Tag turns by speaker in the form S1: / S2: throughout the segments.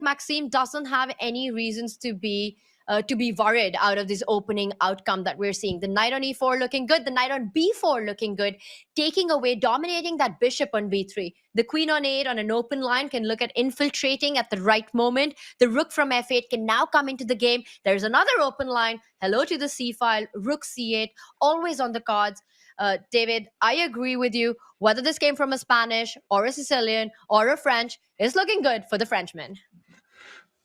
S1: Maxime doesn't have any reasons to be worried out of this opening outcome that we're seeing. The knight on e4 looking good, the knight on b4 looking good, taking away, dominating that bishop on b3. The queen on a8 on an open line can look at infiltrating at the right moment. The rook from f8 can now come into the game. There's another open line. Hello to the c file, rook c8, always on the cards. David, I agree with you. Whether this came from a Spanish or a Sicilian or a French, it's looking good for the Frenchman.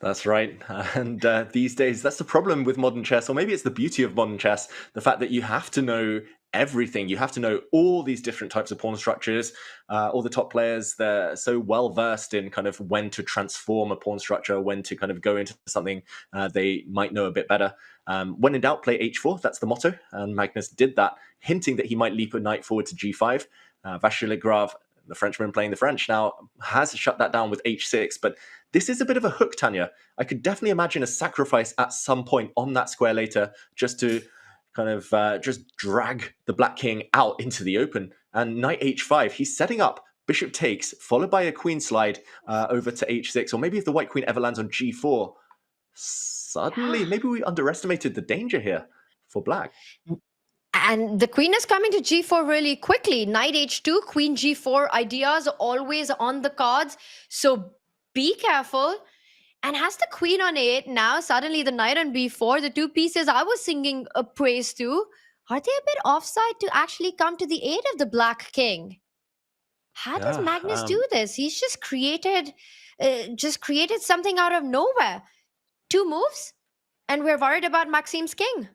S2: That's right. And these days, that's the problem with modern chess, or maybe it's the beauty of modern chess, the fact that you have to know everything. You have to know all these different types of pawn structures. All the top players, they're so well versed in kind of when to transform a pawn structure, when to kind of go into something they might know a bit better. When in doubt, play h4. That's the motto. And Magnus did that, hinting that he might leap a knight forward to g5. Vachier Lagrave, the Frenchman playing the French now, has shut that down with h6. But this is a bit of a hook, Tanya. I could definitely imagine a sacrifice at some point on that square later, just to kind of just drag the black king out into the open. And knight h5, he's setting up bishop takes, followed by a queen slide over to h6. Or maybe if the white queen ever lands on g4, suddenly, maybe we underestimated the danger here for black.
S1: And the queen is coming to g4 really quickly. Knight h2, queen g4 ideas are always on the cards. So be careful. And has the queen on a8 now, suddenly the knight on b4, the two pieces I was singing a praise to, are they a bit offside to actually come to the aid of the black king? How does Magnus do this? He's just created something out of nowhere. Two moves, and we're worried about Maxime's king.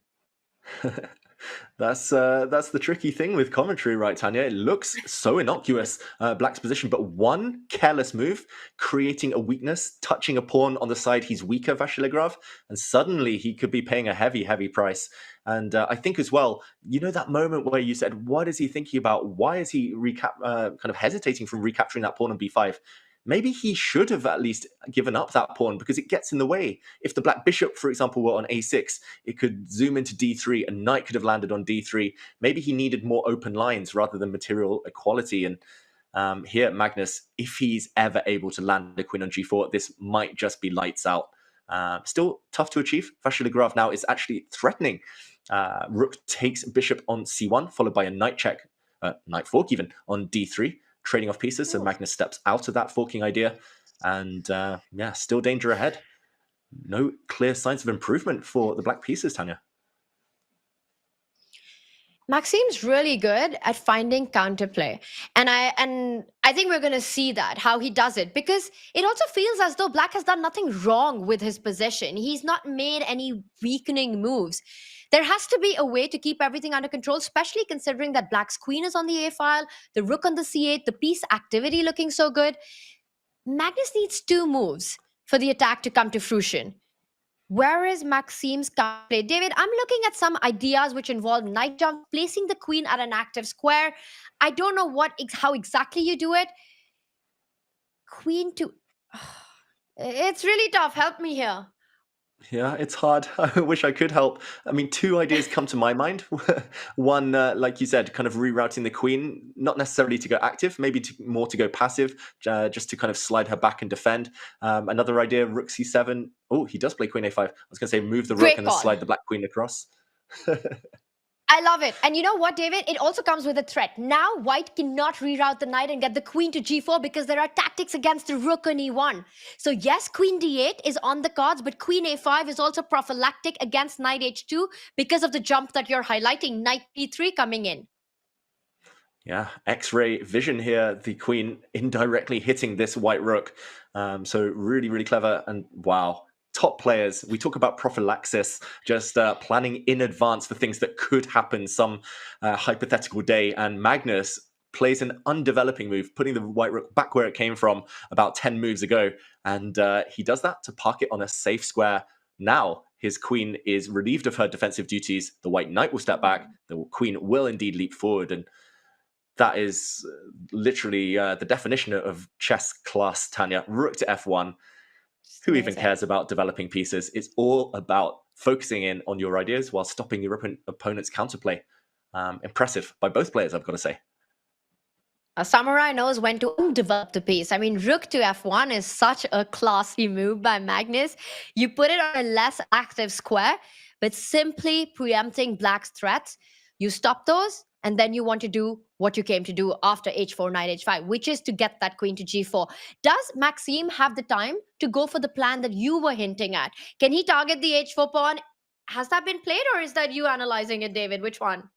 S2: That's the tricky thing with commentary, right, Tanya? It looks so innocuous, black's position, but one careless move, creating a weakness, touching a pawn on the side he's weaker, Vachier Lagrave, and suddenly he could be paying a heavy, heavy price. And I think as well, you know that moment where you said, what is he thinking about? Why is he kind of hesitating from recapturing that pawn on b5? Maybe he should have at least given up that pawn because it gets in the way. If the black bishop, for example, were on a6, it could zoom into d3, a knight could have landed on d3. Maybe he needed more open lines rather than material equality. And here, Magnus, if he's ever able to land a queen on g4, this might just be lights out. Still tough to achieve. Vachier Lagrave now is actually threatening. Rook takes bishop on c1, followed by a knight check, knight fork even, on d3. Trading off pieces, so Magnus steps out of that forking idea, and yeah, still danger ahead. No clear signs of improvement for the black pieces, Tanya.
S1: Maxime's really good at finding counterplay, and I think we're going to see that, how he does it, because it also feels as though black has done nothing wrong with his position. He's not made any weakening moves. There has to be a way to keep everything under control, especially considering that black's queen is on the a file, the rook on the c8, the piece activity looking so good. Magnus needs two moves for the attack to come to fruition. Where is Maxime's counterplay? David, I'm looking at some ideas which involve knight jump, placing the queen at an active square. I don't know how exactly you do it. Queen to... It's really tough. Help me here.
S2: Yeah, it's hard. I wish I could help. I mean, two ideas come to my mind. One, like you said, kind of rerouting the queen, not necessarily to go active, maybe more to go passive, just to kind of slide her back and defend. Another idea, rook c7. Oh, he does play queen a5. I was going to say move the rook and then slide the black queen across.
S1: I love it. And you know what, David? It also comes with a threat. Now, white cannot reroute the knight and get the queen to g4 because there are tactics against the rook on e1. So yes, queen d8 is on the cards, but queen a5 is also prophylactic against knight h2 because of the jump that you're highlighting, knight b3 coming in.
S2: Yeah, X-ray vision here, the queen indirectly hitting this white rook. So really, really clever. And wow. Top players, we talk about prophylaxis, just planning in advance for things that could happen some hypothetical day. And Magnus plays an undeveloping move, putting the white rook back where it came from about 10 moves ago. And he does that to park it on a safe square. Now his queen is relieved of her defensive duties. The white knight will step back. The queen will indeed leap forward. And that is literally the definition of chess class, Tanya. Rook to f1. Who even cares about developing pieces? It's all about focusing in on your ideas while stopping your opponent's counterplay. Impressive by both players, I've got to say.
S1: A samurai knows when to undevelop the piece. I mean, rook to f1 is such a classy move by Magnus. You put it on a less active square, but simply preempting black's threats. You stop those, and then you want to do what you came to do after h4, knight h5, which is to get that queen to g4. Does Maxime have the time to go for the plan that you were hinting at? Can he target the h4 pawn? Has that been played, or is that you analyzing it, David? Which one?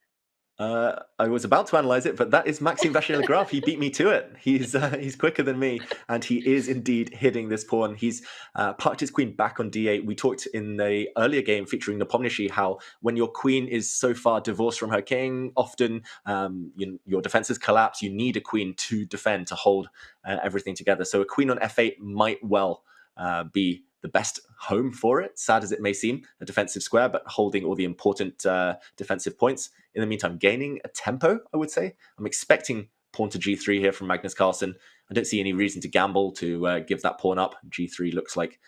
S2: I was about to analyze it, but that is Maxime Vachier Lagrave. He beat me to it. He's quicker than me, and he is indeed hitting this pawn. He's parked his queen back on d8. We talked in the earlier game featuring Nepomniachtchi how when your queen is so far divorced from her king, often your defenses collapse. You need a queen to defend, to hold everything together. So a queen on f8 might well be the best home for it, sad as it may seem, a defensive square, but holding all the important defensive points. In the meantime, gaining a tempo, I would say. I'm expecting pawn to g3 here from Magnus Carlsen. I don't see any reason to gamble to give that pawn up. G3 looks like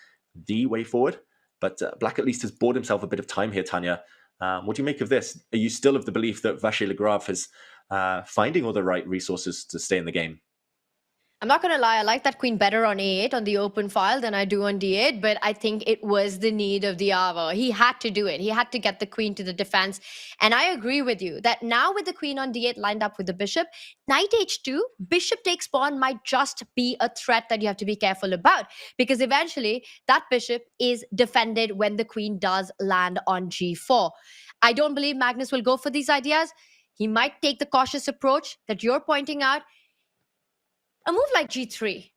S2: the way forward, but black at least has bought himself a bit of time here, Tanya. What do you make of this? Are you still of the belief that Vachier Lagrave is finding all the right resources to stay in the game?
S1: I'm not going to lie, I like that queen better on a8 on the open file than I do on d8, but I think it was the need of the hour. He had to do it. He had to get the queen to the defense. And I agree with you that now with the queen on d8 lined up with the bishop, knight h2, bishop takes pawn might just be a threat that you have to be careful about, because eventually that bishop is defended when the queen does land on g4. I don't believe Magnus will go for these ideas. He might take the cautious approach that you're pointing out. A move like g3,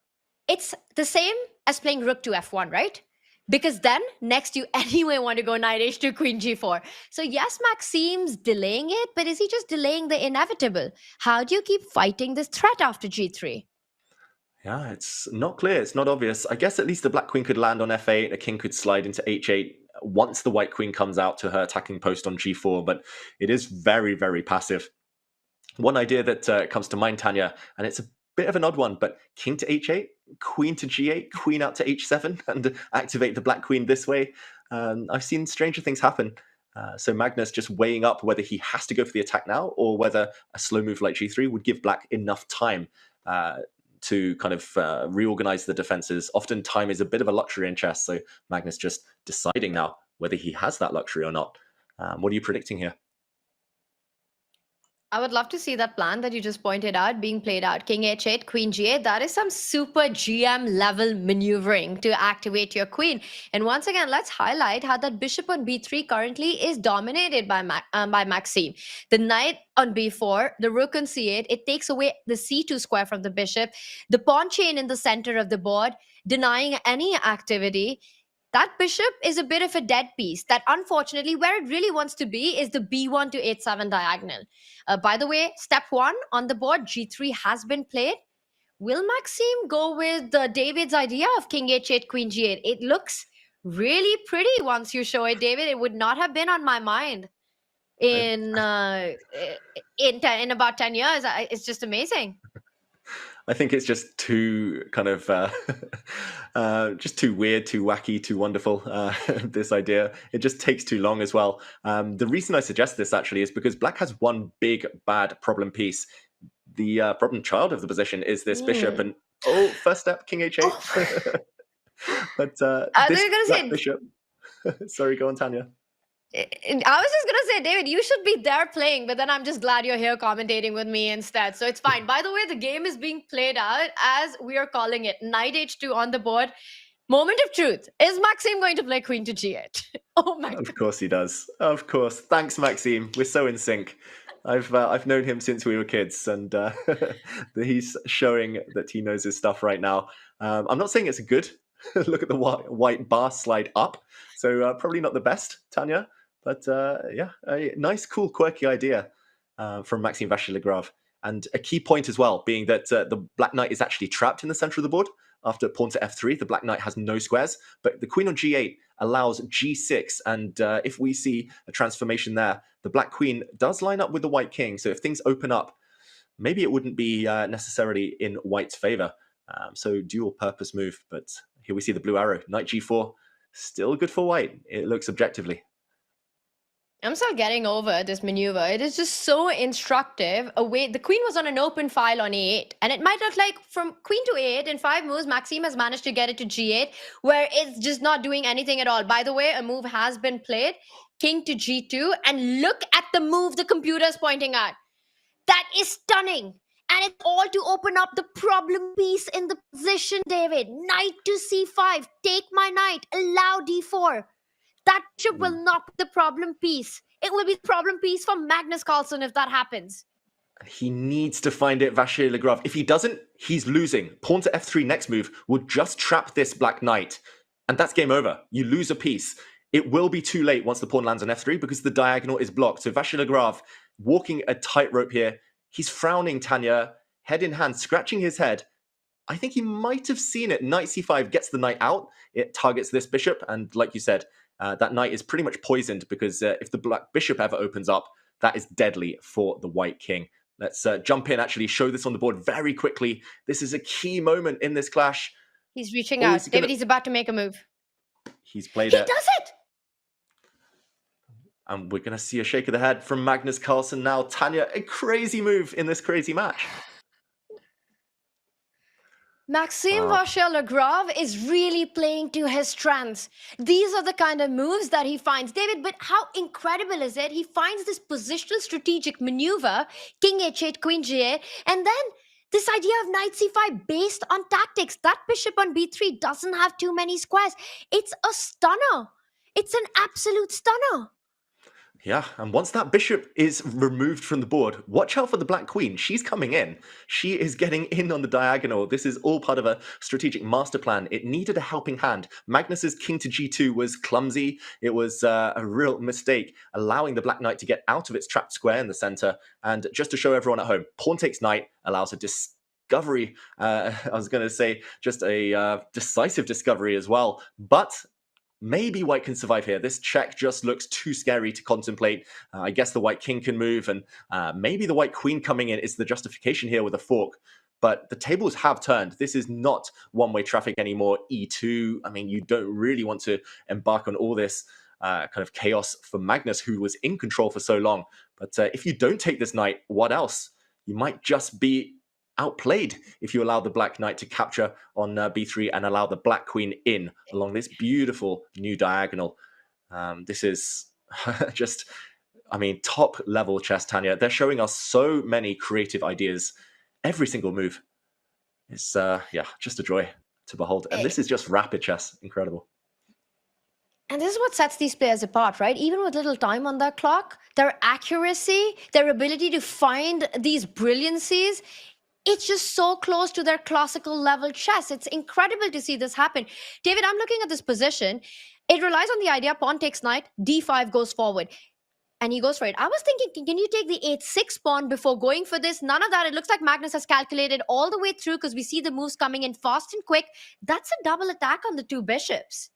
S1: it's the same as playing rook to f1, right? Because then next you anyway want to go knight h2, queen g4. So yes, Maxime's delaying it, but is he just delaying the inevitable? How do you keep fighting this threat after g3?
S2: Yeah, it's not clear. It's not obvious. I guess at least the black queen could land on f8. A king could slide into h8 once the white queen comes out to her attacking post on g4, but it is very, very passive. One idea that comes to mind, Tanya, and it's a bit of an odd one, but king to h8, queen to g8, queen out to h7, and activate the black queen this way. I've seen stranger things happen. So Magnus just weighing up whether he has to go for the attack now or whether a slow move like g3 would give black enough time to kind of reorganize the defenses. Often time is a bit of a luxury in chess, so Magnus just deciding now whether he has that luxury or not. What are you predicting here?
S1: I would love to see that plan that you just pointed out being played out. King h8, queen g8. That is some super GM level maneuvering to activate your queen. And once again, let's highlight how that bishop on b3 currently is dominated by Maxime. The knight on b4, the rook on c8, it takes away the c2 square from the bishop. The pawn chain in the center of the board, denying any activity. That bishop is a bit of a dead piece that unfortunately where it really wants to be is the b1 to h7 diagonal. By the way, step 1 on the board, g3 has been played. Will Maxime go with David's idea of king h8, queen g8? It looks really pretty once you show it, David. It would not have been on my mind in about 10 years. It's just amazing.
S2: I think it's just too kind of just too weird, too wacky, too wonderful. This idea, it just takes too long as well. The reason I suggest this actually is because black has one big bad problem piece. The problem child of the position is this bishop, and first step king h8. But this black bishop. Sorry, go on, Tanya.
S1: I was just going to say, David, you should be there playing, but then I'm just glad you're here commentating with me instead. So it's fine. By the way, the game is being played out as we are calling it. Knight h2 on the board. Moment of truth. Is Maxime going to play queen to g8? Oh my God.
S2: Of course he does. Of course. Thanks, Maxime. We're so in sync. I've known him since we were kids, and he's showing that he knows his stuff right now. I'm not saying it's a good look at the white bar slide up. So probably not the best, Tanya. But yeah, a nice, cool, quirky idea from Maxime Vachier Lagrave. And a key point as well, being that the black knight is actually trapped in the center of the board. After pawn to f3, the black knight has no squares, but the queen on g8 allows g6. And if we see a transformation there, the black queen does line up with the white king. So if things open up, maybe it wouldn't be necessarily in white's favor. So dual purpose move. But here we see the blue arrow, knight g4, still good for white. It looks objectively.
S1: I'm still getting over this maneuver. It is just so instructive. The queen was on an open file on e8, and it might look like from queen to a8 in 5 moves, Maxime has managed to get it to g8, where it's just not doing anything at all. By the way, a move has been played, king to g2, and look at the move the computer is pointing at. That is stunning. And it's all to open up the problem piece in the position, David. Knight to c5. Take my knight. Allow d4. That bishop will not be the problem piece. It will be the problem piece for Magnus Carlsen if that happens.
S2: He needs to find it, Vachier Lagrave. If he doesn't, he's losing. Pawn to f3 next move will just trap this black knight. And that's game over. You lose a piece. It will be too late once the pawn lands on f3 because the diagonal is blocked. So Vachier Lagrave walking a tightrope here. He's frowning, Tanya, head in hand, scratching his head. I think he might have seen it. Knight c5 gets the knight out. It targets this bishop. And like you said, that knight is pretty much poisoned because if the black bishop ever opens up, that is deadly for the white king. Let's jump in, actually show this on the board very quickly. This is a key moment in this clash.
S1: He's reaching out. David, he's about to make a move.
S2: He's played
S1: it.
S2: He
S1: does it!
S2: And we're going to see a shake of the head from Magnus Carlsen now. Tanya, a crazy move in this crazy match.
S1: Maxime Vachier Lagrave is really playing to his strengths. These are the kind of moves that he finds. David, but how incredible is it? He finds this positional strategic maneuver, king h8, queen g8, and then this idea of knight c5 based on tactics. That bishop on b3 doesn't have too many squares. It's a stunner. It's an absolute stunner.
S2: Yeah, and once that bishop is removed from the board, watch out for the black queen. She's coming in. She is getting in on the diagonal. This is all part of a strategic master plan. It needed a helping hand. Magnus's king to g2 was clumsy. It was a real mistake, allowing the black knight to get out of its trapped square in the center. And just to show everyone at home, pawn takes knight allows a discovery. I was going to say just a decisive discovery as well. But maybe white can survive here. This check just looks too scary to contemplate. I guess the white king can move, and maybe the white queen coming in is the justification here with a fork. But the tables have turned. This is not one-way traffic anymore. E2, I mean, you don't really want to embark on all this kind of chaos for Magnus, who was in control for so long. But if you don't take this knight, what else? You might just be outplayed if you allow the black knight to capture on b3 and allow the black queen in along this beautiful new diagonal. This is just, I mean, top level chess, Tanya. They're showing us so many creative ideas. Every single move is, yeah, just a joy to behold. And this is just rapid chess. Incredible.
S1: And this is what sets these players apart, right? Even with little time on their clock, their accuracy, their ability to find these brilliancies, it's just so close to their classical level chess. It's incredible to see this happen. David, I'm looking at this position. It relies on the idea pawn takes knight, d5 goes forward. And he goes for it. I was thinking, can you take the 8-6 pawn before going for this? None of that. It looks like Magnus has calculated all the way through because we see the moves coming in fast and quick. That's a double attack on the two bishops.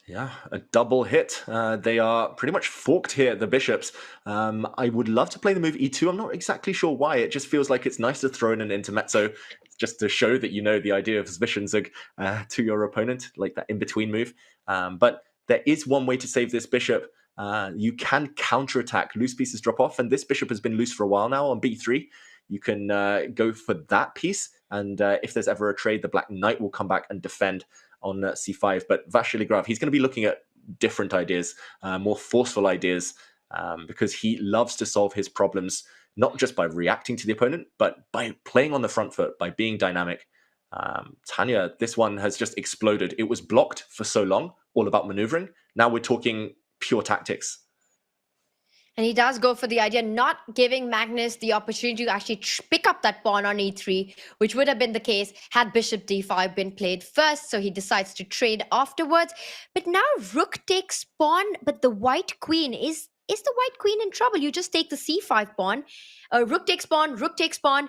S2: Yeah, a double hit. They are pretty much forked here, the bishops. I would love to play the move e2. I'm not exactly sure why. It just feels like it's nice to throw in an intermezzo just to show that you know the idea of Zwischenzug to your opponent, like that in-between move. But there is one way to save this bishop. You can counterattack. Loose pieces drop off, and this bishop has been loose for a while now on b3. You can go for that piece, and if there's ever a trade, the black knight will come back and defend on c5. But Vachier Lagrave, he's going to be looking at different ideas, more forceful ideas, because he loves to solve his problems, not just by reacting to the opponent, but by playing on the front foot, by being dynamic. Tanya, this one has just exploded. It was blocked for so long, all about maneuvering. Now we're talking pure tactics.
S1: And he does go for the idea, not giving Magnus the opportunity to actually pick up that pawn on e3, which would have been the case had bishop d5 been played first. So he decides to trade afterwards. But now rook takes pawn, but the white queen is the white queen in trouble? You just take the c5 pawn. Rook takes pawn, rook takes pawn.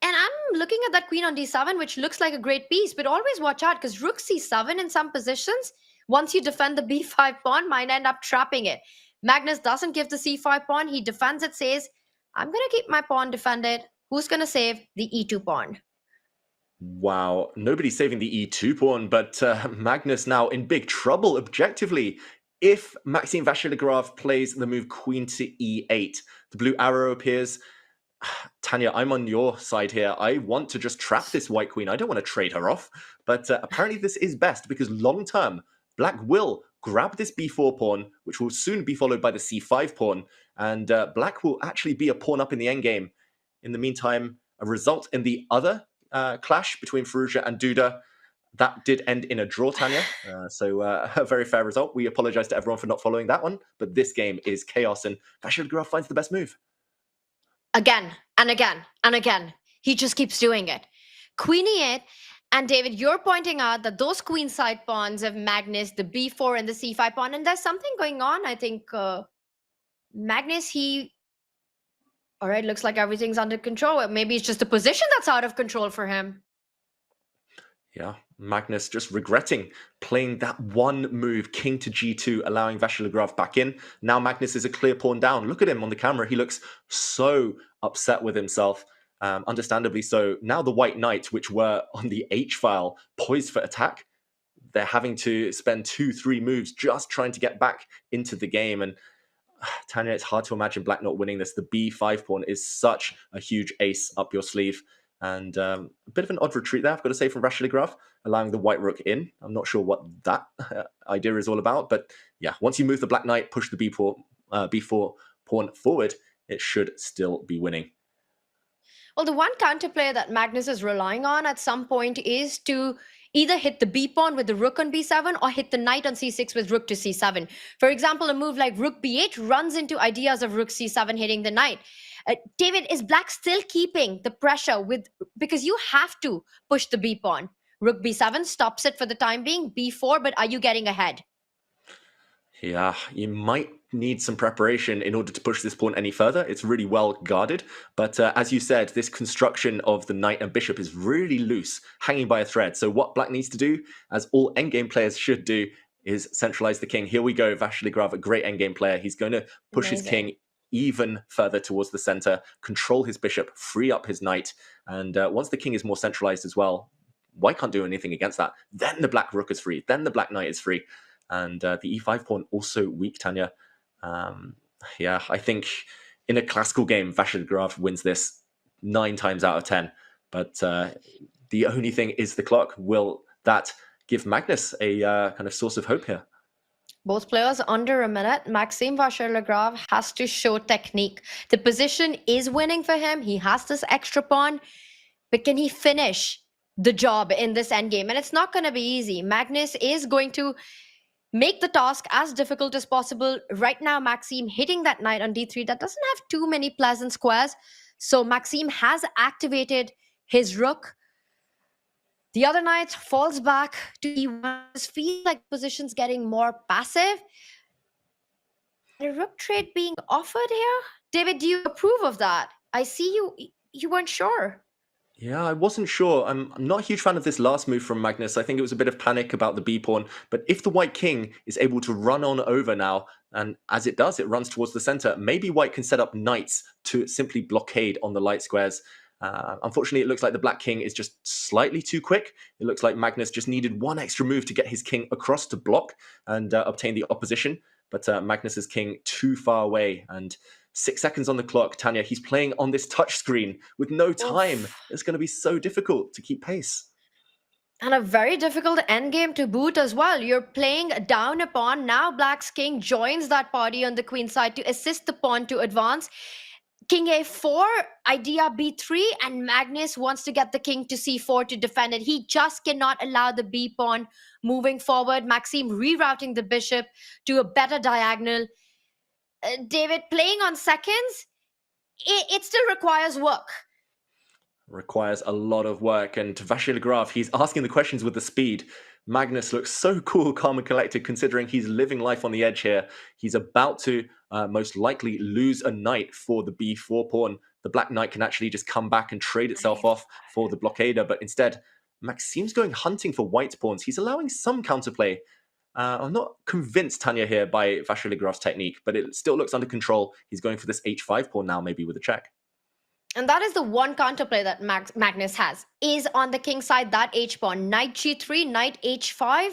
S1: And I'm looking at that queen on d7, which looks like a great piece. But always watch out, because rook c7 in some positions, once you defend the b5 pawn, might end up trapping it. Magnus doesn't give the c5 pawn. He defends it, says, I'm going to keep my pawn defended. Who's going to save the e2 pawn?
S2: Wow, nobody's saving the e2 pawn, but Magnus now in big trouble objectively. if Maxime Vachier Lagrave plays the move queen to e8, the blue arrow appears. Tanya, I'm on your side here. I want to just trap this white queen. I don't want to trade her off. But apparently this is best because long term, black will grab this b4 pawn, which will soon be followed by the c5 pawn. And black will actually be a pawn up in the endgame. In the meantime, a result in the other clash between Fallujah and Duda, that did end in a draw, Tanya. So a very fair result. We apologize to everyone for not following that one. But this game is chaos, and Vachier Lagrave finds the best move.
S1: Again and again and again. He just keeps doing it. Queen e8. And David, you're pointing out that those queenside pawns of Magnus, the b4 and the c5 pawn, and there's something going on. I think Magnus, all right, looks like everything's under control. Maybe it's just the position that's out of control for him.
S2: Yeah, Magnus just regretting playing that one move, king to g2, allowing Vachier Lagrave back in. Now Magnus is a clear pawn down. Look at him on the camera. He looks so upset with himself, understandably so. Now the white knight, which were on the h file, poised for attack, they're having to spend 2-3 moves just trying to get back into the game. And Tanya, it's hard to imagine black not winning this. The b5 pawn is such a huge ace up your sleeve. And a bit of an odd retreat there, I've got to say, from Vachier Lagrave, allowing the white rook in. I'm not sure what that idea is all about. But yeah, once you move the black knight, push the b4 pawn forward, it should still be winning.
S1: Well, the one counterplay that Magnus is relying on at some point is to either hit the b pawn with the rook on b7 or hit the knight on c6 with rook to c7. For example, a move like rook b8 runs into ideas of rook c7 hitting the knight. David, is black still keeping the pressure because you have to push the b pawn? Rook b7 stops it for the time being, b4, but are you getting ahead?
S2: Yeah, you might need some preparation in order to push this pawn any further. It's really well guarded. But as you said, this construction of the knight and bishop is really loose, hanging by a thread. So what black needs to do, as all endgame players should do, is centralize the king. Here we go, Vachier Lagrave, a great endgame player. He's going to push his king even further towards the center, control his bishop, free up his knight. And once the king is more centralized as well, white can't do anything against that. Then the black rook is free. Then the black knight is free. And the e5 pawn also weak, Tanya. Yeah, I think in a classical game, Vachier Lagrave wins this 9 times out of 10. But the only thing is the clock. Will that give Magnus a kind of source of hope here?
S1: Both players under a minute. Maxime Vachier Lagrave has to show technique. The position is winning for him. He has this extra pawn. But can he finish the job in this endgame? And it's not going to be easy. Magnus is going to make the task as difficult as possible. Right now, Maxime hitting that knight on d3, that doesn't have too many pleasant squares. So Maxime has activated his rook. The other knight falls back to e1. Feels like the position's getting more passive. The rook trade being offered here? David, do you approve of that? I see you weren't sure.
S2: Yeah, I wasn't sure. I'm not a huge fan of this last move from Magnus. I think it was a bit of panic about the b-pawn. But if the white king is able to run on over now, and as it does, it runs towards the center, maybe white can set up knights to simply blockade on the light squares. Unfortunately, it looks like the black king is just slightly too quick. It looks like Magnus just needed one extra move to get his king across to block and obtain the opposition. But Magnus's king too far away, and 6 seconds on the clock. Tanya, he's playing on this touch screen with no time. Oof. It's going to be so difficult to keep pace.
S1: And a very difficult endgame to boot as well. You're playing down a pawn. Now black's king joins that party on the queen side to assist the pawn to advance. King a4, idea b3, and Magnus wants to get the king to c4 to defend it. He just cannot allow the b pawn moving forward. Maxime rerouting the bishop to a better diagonal. David, playing on seconds, it still requires work.
S2: Requires a lot of work. And to Vachier Lagrave, he's asking the questions with the speed. Magnus looks so cool, calm and collected, considering he's living life on the edge here. He's about to most likely lose a knight for the b4 pawn. The black knight can actually just come back and trade itself off for the blockader. But instead, Maxime's going hunting for white pawns. He's allowing some counterplay. I'm not convinced, Tanya, here by Vachier Lagrave's technique, but it still looks under control. He's going for this h5 pawn now, maybe with a check.
S1: And that is the one counterplay that Magnus has, is on the king side, that h pawn. Knight g3, knight h5.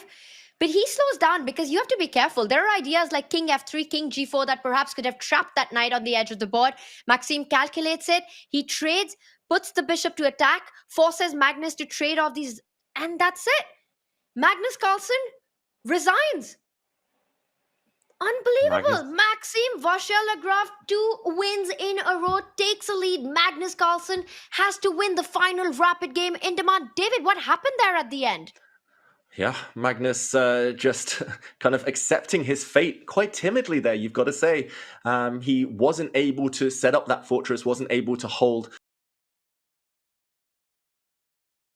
S1: But he slows down because you have to be careful. There are ideas like king f3, king g4 that perhaps could have trapped that knight on the edge of the board. Maxime calculates it. He trades, puts the bishop to attack, forces Magnus to trade off these, and that's it. Magnus Carlsen resigns. Unbelievable. Maxime Vachier Lagrave, 2 wins in a row, takes a lead. Magnus Carlsen has to win the final rapid game in demand. David, what happened there at the end?
S2: Yeah, Magnus just kind of accepting his fate quite timidly there, you've got to say. He wasn't able to set up that fortress, wasn't able to hold